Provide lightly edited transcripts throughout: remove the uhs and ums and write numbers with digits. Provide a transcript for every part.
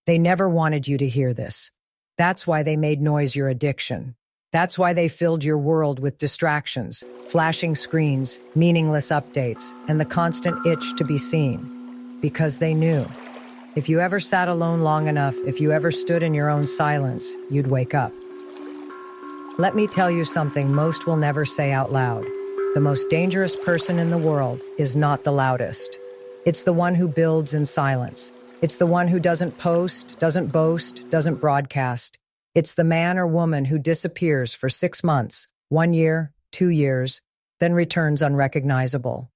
They never wanted you to hear this. That's why they made noise your addiction. That's why they filled your world with distractions, flashing screens, meaningless updates, and the constant itch to be seen. Because they knew. If you ever sat alone long enough, if you ever stood in your own silence, you'd wake up. Let me tell you something most will never say out loud. The most dangerous person in the world is not the loudest. It's the one who builds in silence. It's the one who doesn't post, doesn't boast, doesn't broadcast. It's the man or woman who disappears for 6 months, 1 year, 2 years, then returns unrecognizable.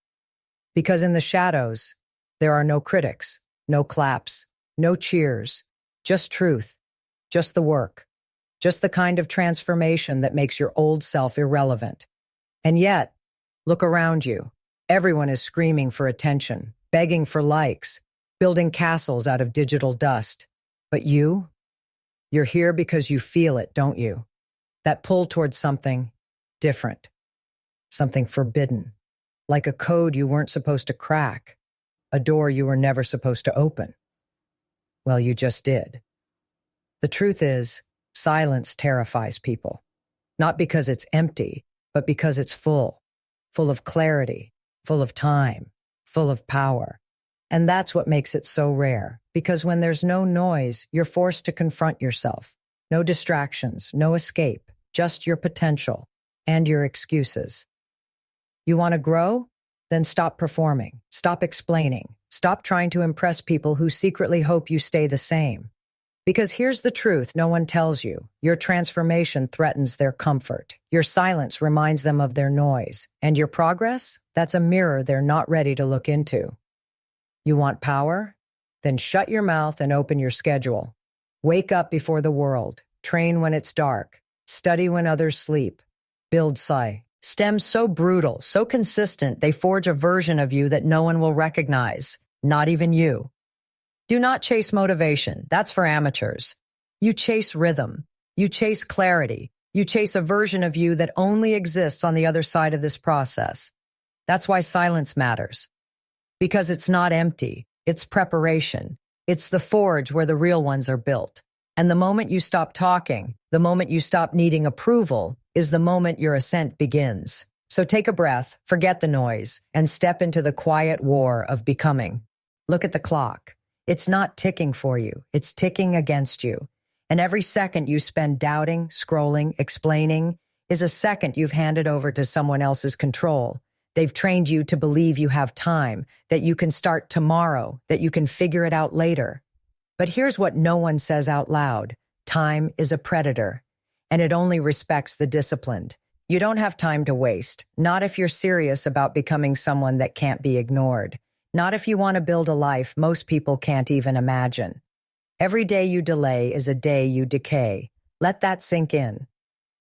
Because in the shadows, there are no critics, no claps, no cheers, just truth, just the work, just the kind of transformation that makes your old self irrelevant. And yet, look around you. Everyone is screaming for attention, begging for likes, building castles out of digital dust. But you're here because you feel it, don't you? That pull towards something different, something forbidden, like a code you weren't supposed to crack, a door you were never supposed to open. Well, you just did. The truth is, silence terrifies people, not because it's empty, but because it's full of clarity, full of time, full of power. And that's what makes it so rare, because when there's no noise, you're forced to confront yourself. No distractions, no escape, just your potential and your excuses. You want to grow? Then stop performing, stop explaining, stop trying to impress people who secretly hope you stay the same. Because here's the truth no one tells you. Your transformation threatens their comfort. Your silence reminds them of their noise. And your progress? That's a mirror they're not ready to look into. You want power? Then shut your mouth and open your schedule. Wake up before the world. Train when it's dark. Study when others sleep. Build stems so brutal, so consistent, they forge a version of you that no one will recognize, not even you. Do not chase motivation. That's for amateurs. You chase rhythm. You chase clarity. You chase a version of you that only exists on the other side of this process. That's why silence matters. Because it's not empty. It's preparation. It's the forge where the real ones are built. And the moment you stop talking, the moment you stop needing approval, is the moment your ascent begins. So take a breath, forget the noise, and step into the quiet war of becoming. Look at the clock. It's not ticking for you. It's ticking against you. And every second you spend doubting, scrolling, explaining, is a second you've handed over to someone else's control. They've trained you to believe you have time, that you can start tomorrow, that you can figure it out later. But here's what no one says out loud. Time is a predator, and it only respects the disciplined. You don't have time to waste, not if you're serious about becoming someone that can't be ignored. Not if you want to build a life most people can't even imagine. Every day you delay is a day you decay. Let that sink in.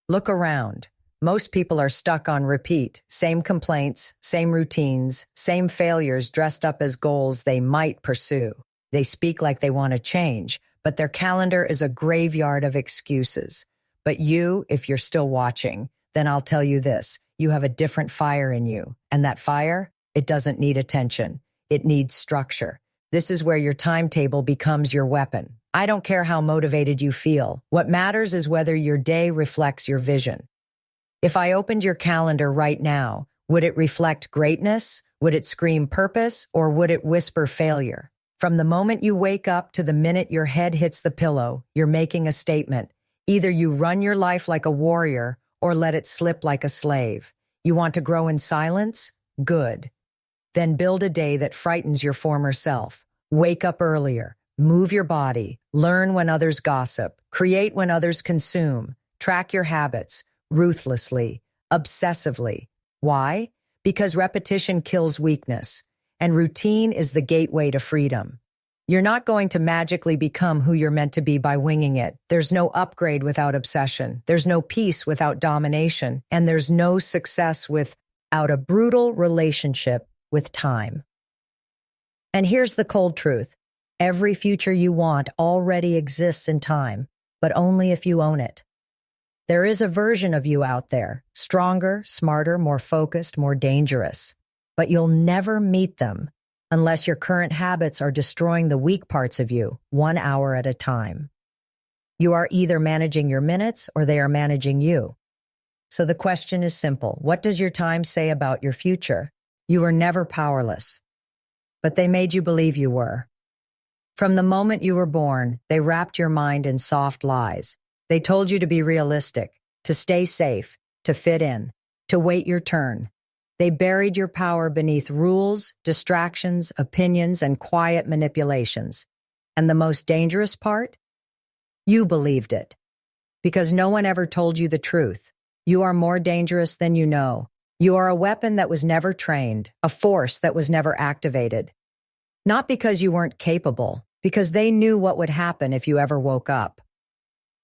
Look around. Most people are stuck on repeat. Same complaints, same routines, same failures dressed up as goals they might pursue. They speak like they want to change, but their calendar is a graveyard of excuses. But you, if you're still watching, then I'll tell you this. You have a different fire in you. And that fire, it doesn't need attention. It needs structure. This is where your timetable becomes your weapon. I don't care how motivated you feel. What matters is whether your day reflects your vision. If I opened your calendar right now, would it reflect greatness? Would it scream purpose? Or would it whisper failure? From the moment you wake up to the minute your head hits the pillow, you're making a statement. Either you run your life like a warrior or let it slip like a slave. You want to grow in silence? Good. Then build a day that frightens your former self. Wake up earlier. Move your body. Learn when others gossip. Create when others consume. Track your habits. Ruthlessly. Obsessively. Why? Because repetition kills weakness. And routine is the gateway to freedom. You're not going to magically become who you're meant to be by winging it. There's no upgrade without obsession. There's no peace without domination. And there's no success without a brutal relationship with time. And here's the cold truth. Every future you want already exists in time, but only if you own it. There is a version of you out there, stronger, smarter, more focused, more dangerous. But you'll never meet them unless your current habits are destroying the weak parts of you, 1 hour at a time. You are either managing your minutes or they are managing you. So the question is simple. What does your time say about your future? You were never powerless, but they made you believe you were. From the moment you were born, they wrapped your mind in soft lies. They told you to be realistic, to stay safe, to fit in, to wait your turn. They buried your power beneath rules, distractions, opinions, and quiet manipulations. And the most dangerous part? You believed it. Because no one ever told you the truth. You are more dangerous than you know. You are a weapon that was never trained, a force that was never activated. Not because you weren't capable, because they knew what would happen if you ever woke up.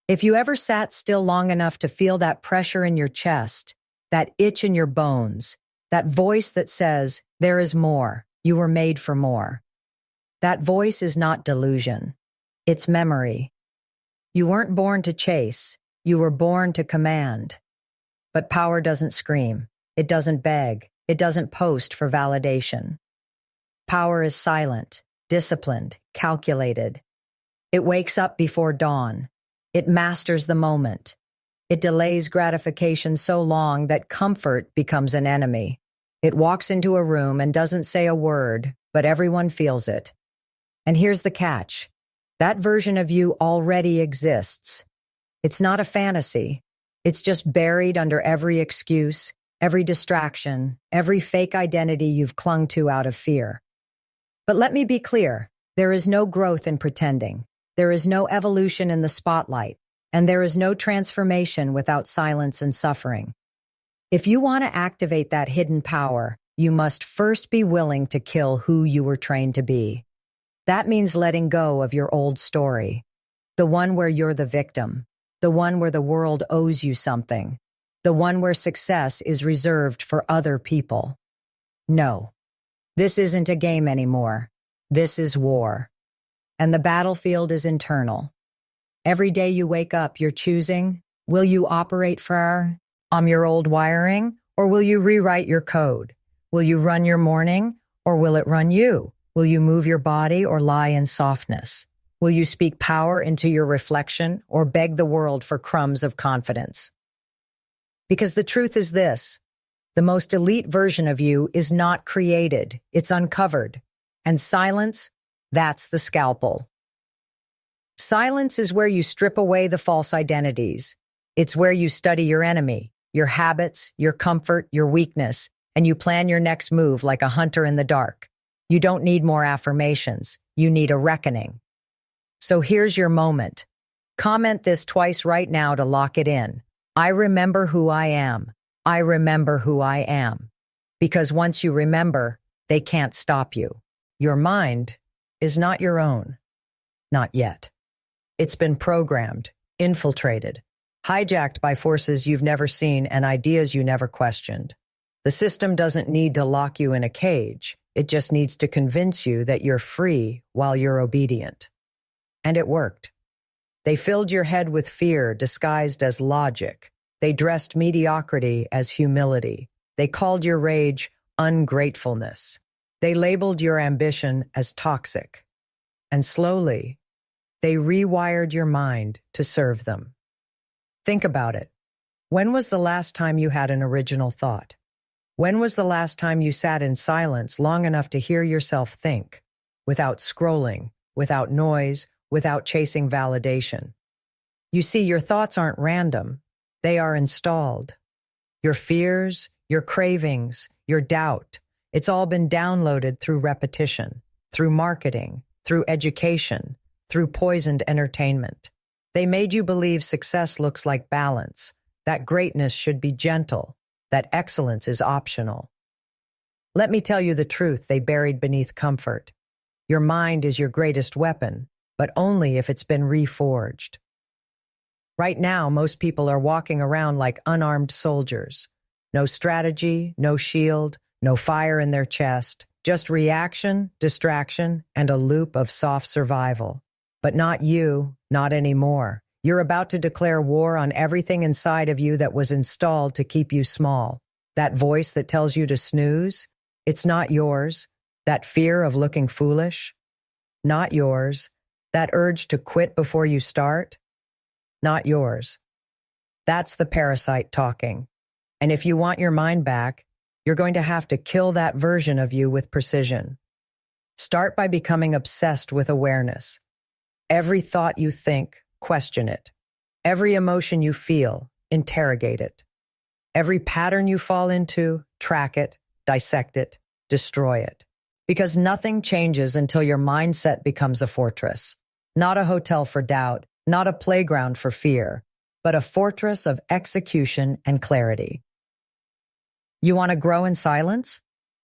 If you ever sat still long enough to feel that pressure in your chest, that itch in your bones, that voice that says, there is more, you were made for more. That voice is not delusion. It's memory. You weren't born to chase, you were born to command. But power doesn't scream, it doesn't beg, it doesn't post for validation. Power is silent, disciplined, calculated. It wakes up before dawn. It masters the moment. It delays gratification so long that comfort becomes an enemy. It walks into a room and doesn't say a word, but everyone feels it. And here's the catch. That version of you already exists. It's not a fantasy. It's just buried under every excuse, every distraction, every fake identity you've clung to out of fear. But let me be clear. There is no growth in pretending. There is no evolution in the spotlight. And there is no transformation without silence and suffering. If you want to activate that hidden power, you must first be willing to kill who you were trained to be. That means letting go of your old story. The one where you're the victim. The one where the world owes you something. The one where success is reserved for other people. No. This isn't a game anymore. This is war. And the battlefield is internal. Every day you wake up, you're choosing, will you operate from your old wiring, or will you rewrite your code? Will you run your morning, or will it run you? Will you move your body or lie in softness? Will you speak power into your reflection or beg the world for crumbs of confidence? Because the truth is this, the most elite version of you is not created, it's uncovered. And silence, that's the scalpel. Silence is where you strip away the false identities. It's where you study your enemy, your habits, your comfort, your weakness, and you plan your next move like a hunter in the dark. You don't need more affirmations. You need a reckoning. So here's your moment. Comment this twice right now to lock it in. I remember who I am. I remember who I am. Because once you remember, they can't stop you. Your mind is not your own. Not yet. It's been programmed, infiltrated, hijacked by forces you've never seen and ideas you never questioned. The system doesn't need to lock you in a cage. It just needs to convince you that you're free while you're obedient. And it worked. They filled your head with fear disguised as logic. They dressed mediocrity as humility. They called your rage ungratefulness. They labeled your ambition as toxic. And slowly, they rewired your mind to serve them. Think about it. When was the last time you had an original thought? When was the last time you sat in silence long enough to hear yourself think, without scrolling, without noise, without chasing validation? You see, your thoughts aren't random. They are installed. Your fears, your cravings, your doubt, it's all been downloaded through repetition, through marketing, through education, through poisoned entertainment. They made you believe success looks like balance, that greatness should be gentle, that excellence is optional. Let me tell you the truth they buried beneath comfort. Your mind is your greatest weapon, but only if it's been reforged. Right now, most people are walking around like unarmed soldiers. No strategy, no shield, no fire in their chest, just reaction, distraction, and a loop of soft survival. But not you, not anymore. You're about to declare war on everything inside of you that was installed to keep you small. That voice that tells you to snooze, it's not yours. That fear of looking foolish? Not yours. That urge to quit before you start? Not yours. That's the parasite talking. And if you want your mind back, you're going to have to kill that version of you with precision. Start by becoming obsessed with awareness. Every thought you think, question it. Every emotion you feel, interrogate it. Every pattern you fall into, track it, dissect it, destroy it. Because nothing changes until your mindset becomes a fortress. Not a hotel for doubt, not a playground for fear, but a fortress of execution and clarity. You want to grow in silence?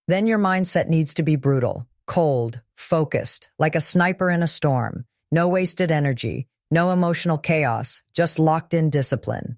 Then your mindset needs to be brutal, cold, focused, like a sniper in a storm. No wasted energy, no emotional chaos, just locked-in discipline.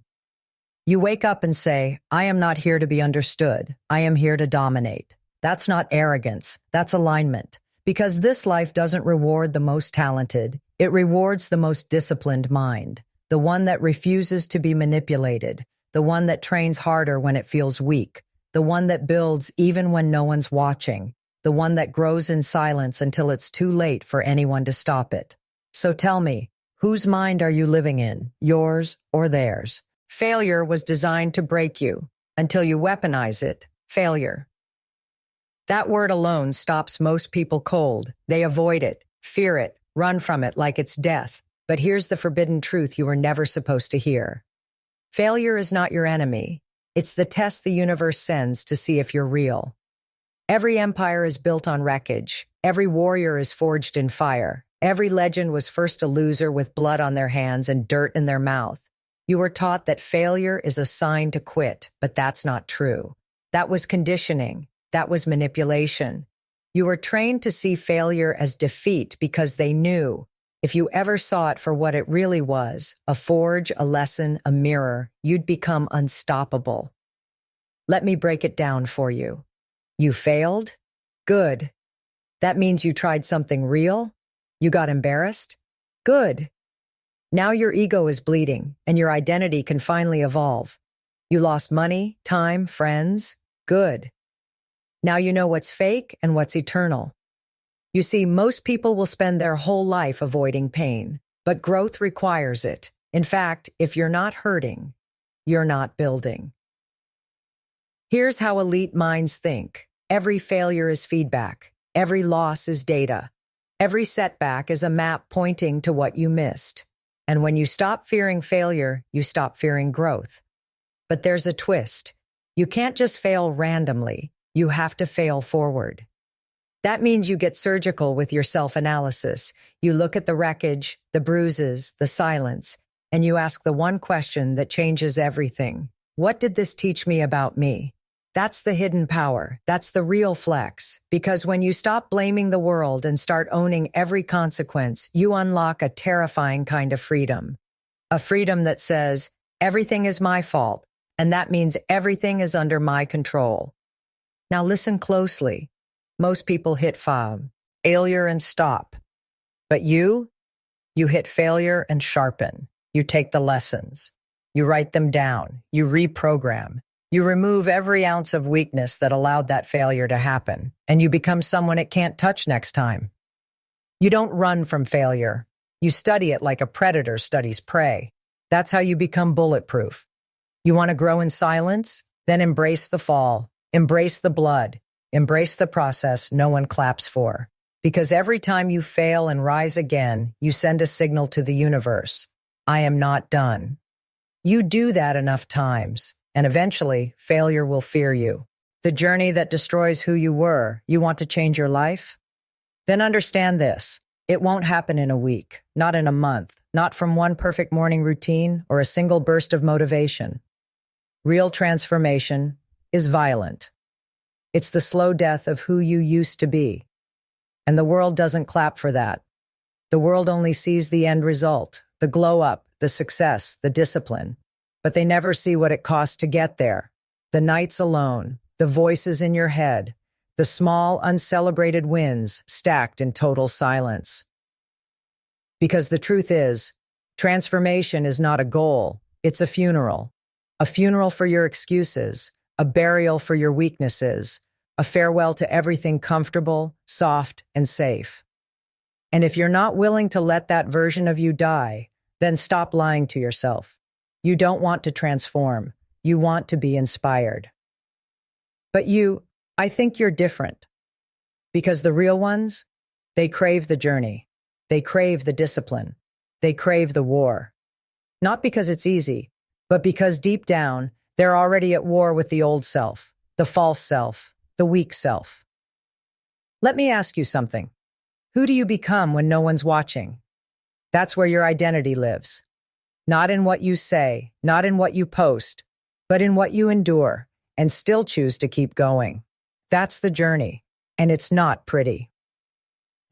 You wake up and say, I am not here to be understood. I am here to dominate. That's not arrogance. That's alignment. Because this life doesn't reward the most talented. It rewards the most disciplined mind. The one that refuses to be manipulated. The one that trains harder when it feels weak. The one that builds even when no one's watching. The one that grows in silence until it's too late for anyone to stop it. So tell me, whose mind are you living in, yours or theirs? Failure was designed to break you. Until you weaponize it, failure. That word alone stops most people cold. They avoid it, fear it, run from it like it's death. But here's the forbidden truth you were never supposed to hear. Failure is not your enemy. It's the test the universe sends to see if you're real. Every empire is built on wreckage. Every warrior is forged in fire. Every legend was first a loser with blood on their hands and dirt in their mouth. You were taught that failure is a sign to quit, but that's not true. That was conditioning. That was manipulation. You were trained to see failure as defeat because they knew if you ever saw it for what it really was, a forge, a lesson, a mirror, you'd become unstoppable. Let me break it down for you. You failed? Good. That means you tried something real? You got embarrassed? Good. Now your ego is bleeding, and your identity can finally evolve. You lost money, time, friends? Good. Now you know what's fake and what's eternal. You see, most people will spend their whole life avoiding pain, but growth requires it. In fact, if you're not hurting, you're not building. Here's how elite minds think. Every failure is feedback. Every loss is data. Every setback is a map pointing to what you missed. And when you stop fearing failure, you stop fearing growth. But there's a twist. You can't just fail randomly. You have to fail forward. That means you get surgical with your self-analysis. You look at the wreckage, the bruises, the silence, and you ask the one question that changes everything. What did this teach me about me? That's the hidden power. That's the real flex. Because when you stop blaming the world and start owning every consequence, you unlock a terrifying kind of freedom. A freedom that says, everything is my fault, and that means everything is under my control. Now listen closely. Most people hit failure and stop. But you hit failure and sharpen. You take the lessons. You write them down. You reprogram. You remove every ounce of weakness that allowed that failure to happen, and you become someone it can't touch next time. You don't run from failure. You study it like a predator studies prey. That's how you become bulletproof. You want to grow in silence? Then embrace the fall. Embrace the blood. Embrace the process no one claps for. Because every time you fail and rise again, you send a signal to the universe. I am not done. You do that enough times, and eventually, failure will fear you. The journey that destroys who you were. You want to change your life? Then understand this. It won't happen in a week, not in a month, not from one perfect morning routine or a single burst of motivation. Real transformation is violent. It's the slow death of who you used to be. And the world doesn't clap for that. The world only sees the end result, the glow up, the success, the discipline. But they never see what it costs to get there. The nights alone, the voices in your head, the small, uncelebrated wins stacked in total silence. Because the truth is, transformation is not a goal, it's a funeral. A funeral for your excuses, a burial for your weaknesses, a farewell to everything comfortable, soft, and safe. And if you're not willing to let that version of you die, then stop lying to yourself. You don't want to transform. You want to be inspired. But I think you're different. Because the real ones, they crave the journey. They crave the discipline. They crave the war. Not because it's easy, but because deep down, they're already at war with the old self, the false self, the weak self. Let me ask you something. Who do you become when no one's watching? That's where your identity lives. Not in what you say, not in what you post, but in what you endure and still choose to keep going. That's the journey, and it's not pretty.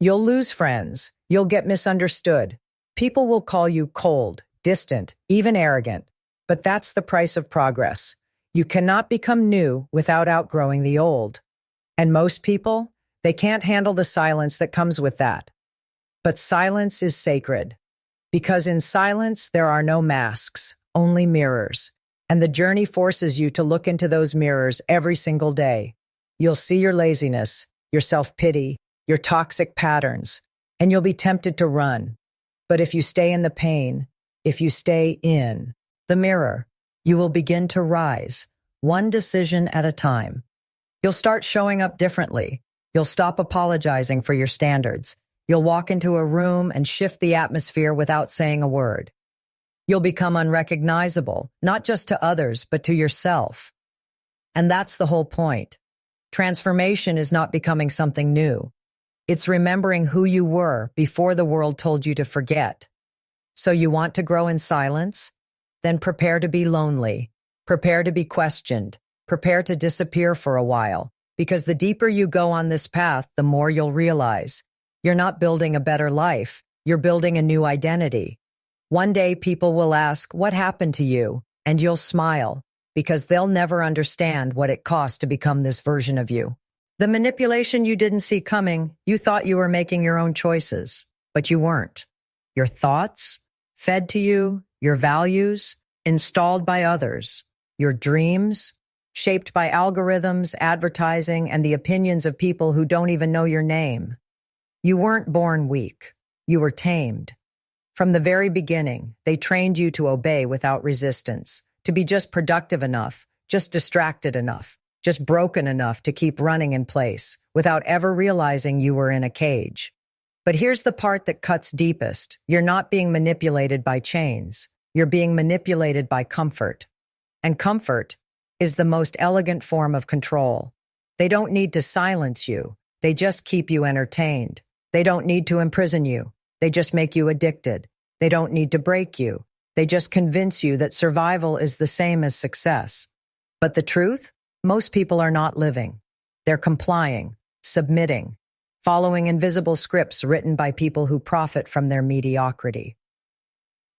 You'll lose friends. You'll get misunderstood. People will call you cold, distant, even arrogant. But that's the price of progress. You cannot become new without outgrowing the old. And most people, they can't handle the silence that comes with that. But silence is sacred. Because in silence, there are no masks, only mirrors. And the journey forces you to look into those mirrors every single day. You'll see your laziness, your self-pity, your toxic patterns, and you'll be tempted to run. But if you stay in the pain, if you stay in the mirror, you will begin to rise, one decision at a time. You'll start showing up differently. You'll stop apologizing for your standards. You'll walk into a room and shift the atmosphere without saying a word. You'll become unrecognizable, not just to others, but to yourself. And that's the whole point. Transformation is not becoming something new. It's remembering who you were before the world told you to forget. So you want to grow in silence? Then prepare to be lonely. Prepare to be questioned. Prepare to disappear for a while. Because the deeper you go on this path, the more you'll realize. You're not building a better life. You're building a new identity. One day people will ask, "What happened to you?" And you'll smile, because they'll never understand what it cost to become this version of you. The manipulation you didn't see coming, you thought you were making your own choices, but you weren't. Your thoughts, fed to you, your values, installed by others, your dreams, shaped by algorithms, advertising, and the opinions of people who don't even know your name. You weren't born weak. You were tamed. From the very beginning, they trained you to obey without resistance, to be just productive enough, just distracted enough, just broken enough to keep running in place, without ever realizing you were in a cage. But here's the part that cuts deepest. You're not being manipulated by chains. You're being manipulated by comfort. And comfort is the most elegant form of control. They don't need to silence you. They just keep you entertained. They don't need to imprison you. They just make you addicted. They don't need to break you. They just convince you that survival is the same as success. But the truth? Most people are not living. They're complying, submitting, following invisible scripts written by people who profit from their mediocrity.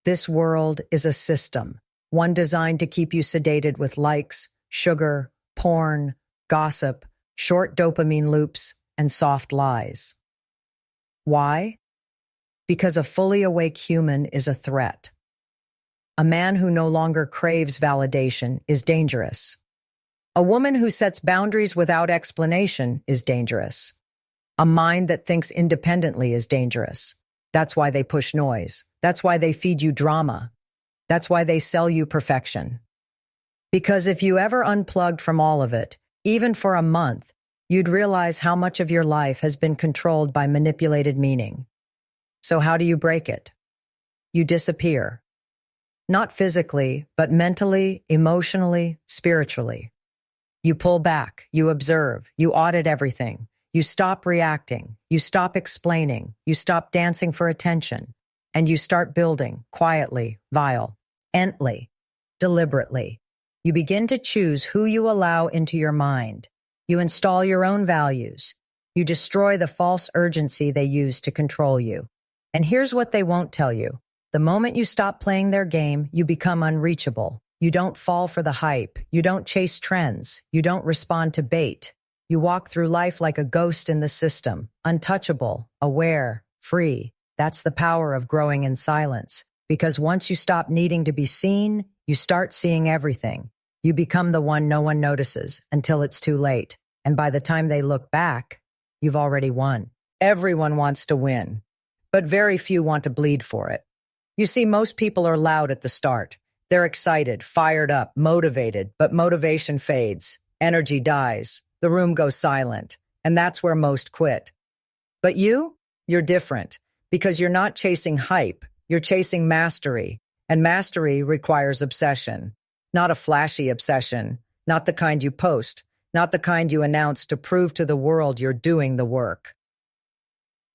This world is a system, one designed to keep you sedated with likes, sugar, porn, gossip, short dopamine loops, and soft lies. Why? Because a fully awake human is a threat. A man who no longer craves validation is dangerous. A woman who sets boundaries without explanation is dangerous. A mind that thinks independently is dangerous. That's why they push noise. That's why they feed you drama. That's why they sell you perfection. Because if you ever unplugged from all of it, even for a month, you'd realize how much of your life has been controlled by manipulated meaning. So how do you break it? You disappear. Not physically, but mentally, emotionally, spiritually. You pull back, you observe, you audit everything. You stop reacting, you stop explaining, you stop dancing for attention, and you start building quietly, violently, deliberately. You begin to choose who you allow into your mind. You install your own values. You destroy the false urgency they use to control you. And here's what they won't tell you. The moment you stop playing their game, you become unreachable. You don't fall for the hype. You don't chase trends. You don't respond to bait. You walk through life like a ghost in the system, untouchable, aware, free. That's the power of growing in silence. Because once you stop needing to be seen, you start seeing everything. You become the one no one notices until it's too late. And by the time they look back, you've already won. Everyone wants to win, but very few want to bleed for it. You see, most people are loud at the start. They're excited, fired up, motivated, but motivation fades. Energy dies. The room goes silent. And that's where most quit. But you're different because you're not chasing hype. You're chasing mastery. And mastery requires obsession. Not a flashy obsession. Not the kind you post. Not the kind you announce to prove to the world you're doing the work.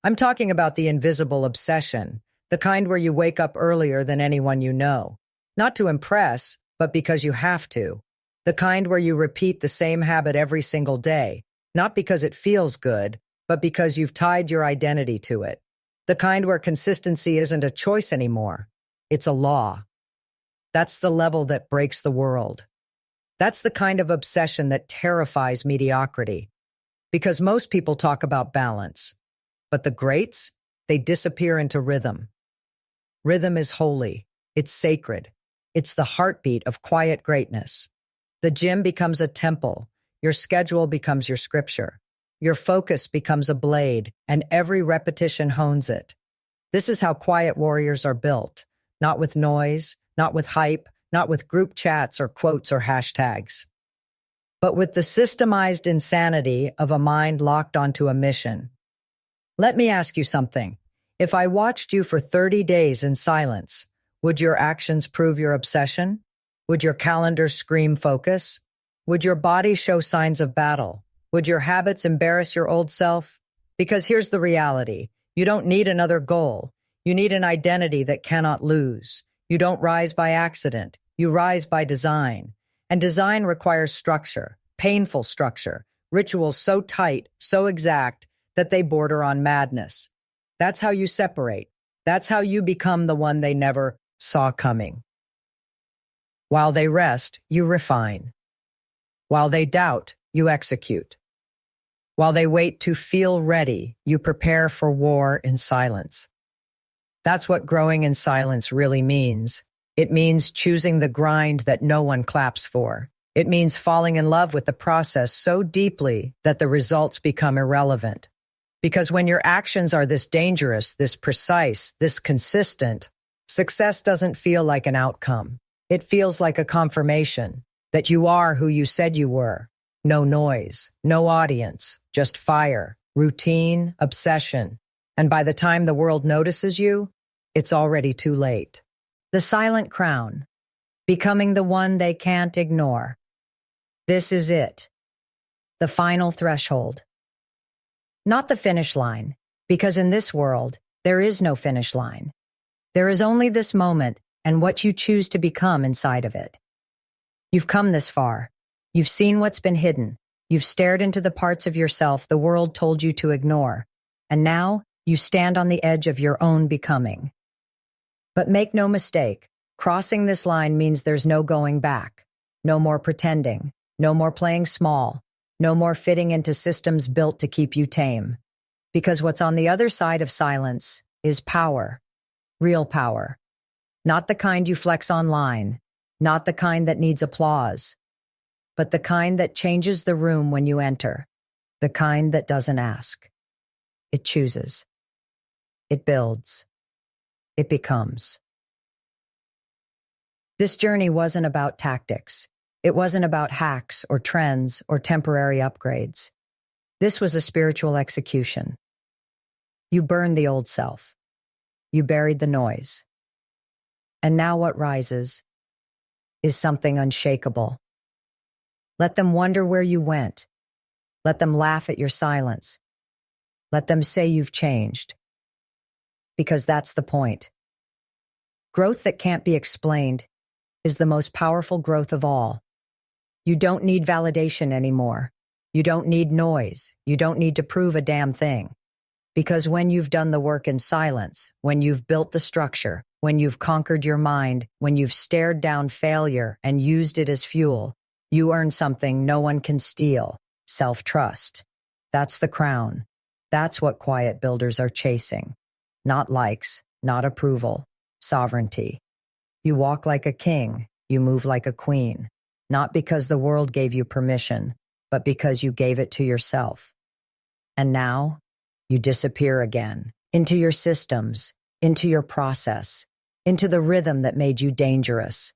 I'm talking about the invisible obsession, the kind where you wake up earlier than anyone you know. Not to impress, but because you have to. The kind where you repeat the same habit every single day, not because it feels good, but because you've tied your identity to it. The kind where consistency isn't a choice anymore. It's a law. That's the level that breaks the world. That's the kind of obsession that terrifies mediocrity. Because most people talk about balance. But the greats, they disappear into rhythm. Rhythm is holy. It's sacred. It's the heartbeat of quiet greatness. The gym becomes a temple. Your schedule becomes your scripture. Your focus becomes a blade, and every repetition hones it. This is how quiet warriors are built. Not with noise, not with hype, not with group chats or quotes or hashtags. But with the systemized insanity of a mind locked onto a mission. Let me ask you something. If I watched you for 30 days in silence, would your actions prove your obsession? Would your calendar scream focus? Would your body show signs of battle? Would your habits embarrass your old self? Because here's the reality. You don't need another goal. You need an identity that cannot lose. You don't rise by accident. You rise by design. And design requires structure, painful structure, rituals so tight, so exact, that they border on madness. That's how you separate. That's how you become the one they never saw coming. While they rest, you refine. While they doubt, you execute. While they wait to feel ready, you prepare for war in silence. That's what growing in silence really means. It means choosing the grind that no one claps for. It means falling in love with the process so deeply that the results become irrelevant. Because when your actions are this dangerous, this precise, this consistent, success doesn't feel like an outcome. It feels like a confirmation that you are who you said you were. No noise, no audience, just fire, routine, obsession. And by the time the world notices you, it's already too late. The silent crown, becoming the one they can't ignore. This is it. The final threshold. Not the finish line, because in this world, there is no finish line. There is only this moment and what you choose to become inside of it. You've come this far. You've seen what's been hidden. You've stared into the parts of yourself the world told you to ignore. And now you stand on the edge of your own becoming. But make no mistake, crossing this line means there's no going back. No more pretending. No more playing small. No more fitting into systems built to keep you tame. Because what's on the other side of silence is power. Real power. Not the kind you flex online. Not the kind that needs applause. But the kind that changes the room when you enter. The kind that doesn't ask. It chooses. It builds. It becomes. This journey wasn't about tactics. It wasn't about hacks or trends or temporary upgrades. This was a spiritual execution. You burned the old self. You buried the noise. And now what rises is something unshakable. Let them wonder where you went. Let them laugh at your silence. Let them say you've changed. Because that's the point. Growth that can't be explained is the most powerful growth of all. You don't need validation anymore. You don't need noise. You don't need to prove a damn thing. Because when you've done the work in silence, when you've built the structure, when you've conquered your mind, when you've stared down failure and used it as fuel, you earn something no one can steal: self-trust. That's the crown. That's what quiet builders are chasing. Not likes, not approval, sovereignty. You walk like a king. You move like a queen. Not because the world gave you permission, but because you gave it to yourself. And now, you disappear again, into your systems, into your process, into the rhythm that made you dangerous.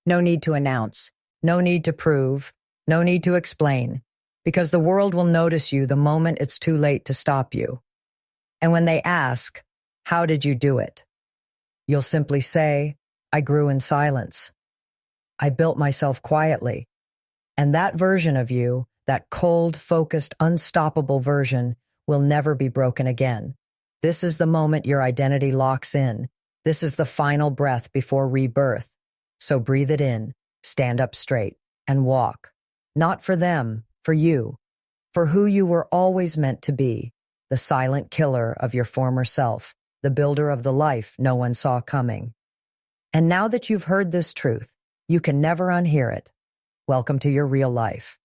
No need to announce, no need to prove, no need to explain, because the world will notice you the moment it's too late to stop you. And when they ask, how did you do it? You'll simply say, I grew in silence. I built myself quietly. And that version of you, that cold, focused, unstoppable version, will never be broken again. This is the moment your identity locks in. This is the final breath before rebirth. So breathe it in, stand up straight, and walk. Not for them, for you. For who you were always meant to be. The silent killer of your former self. The builder of the life no one saw coming. And now that you've heard this truth, you can never unhear it. Welcome to your real life.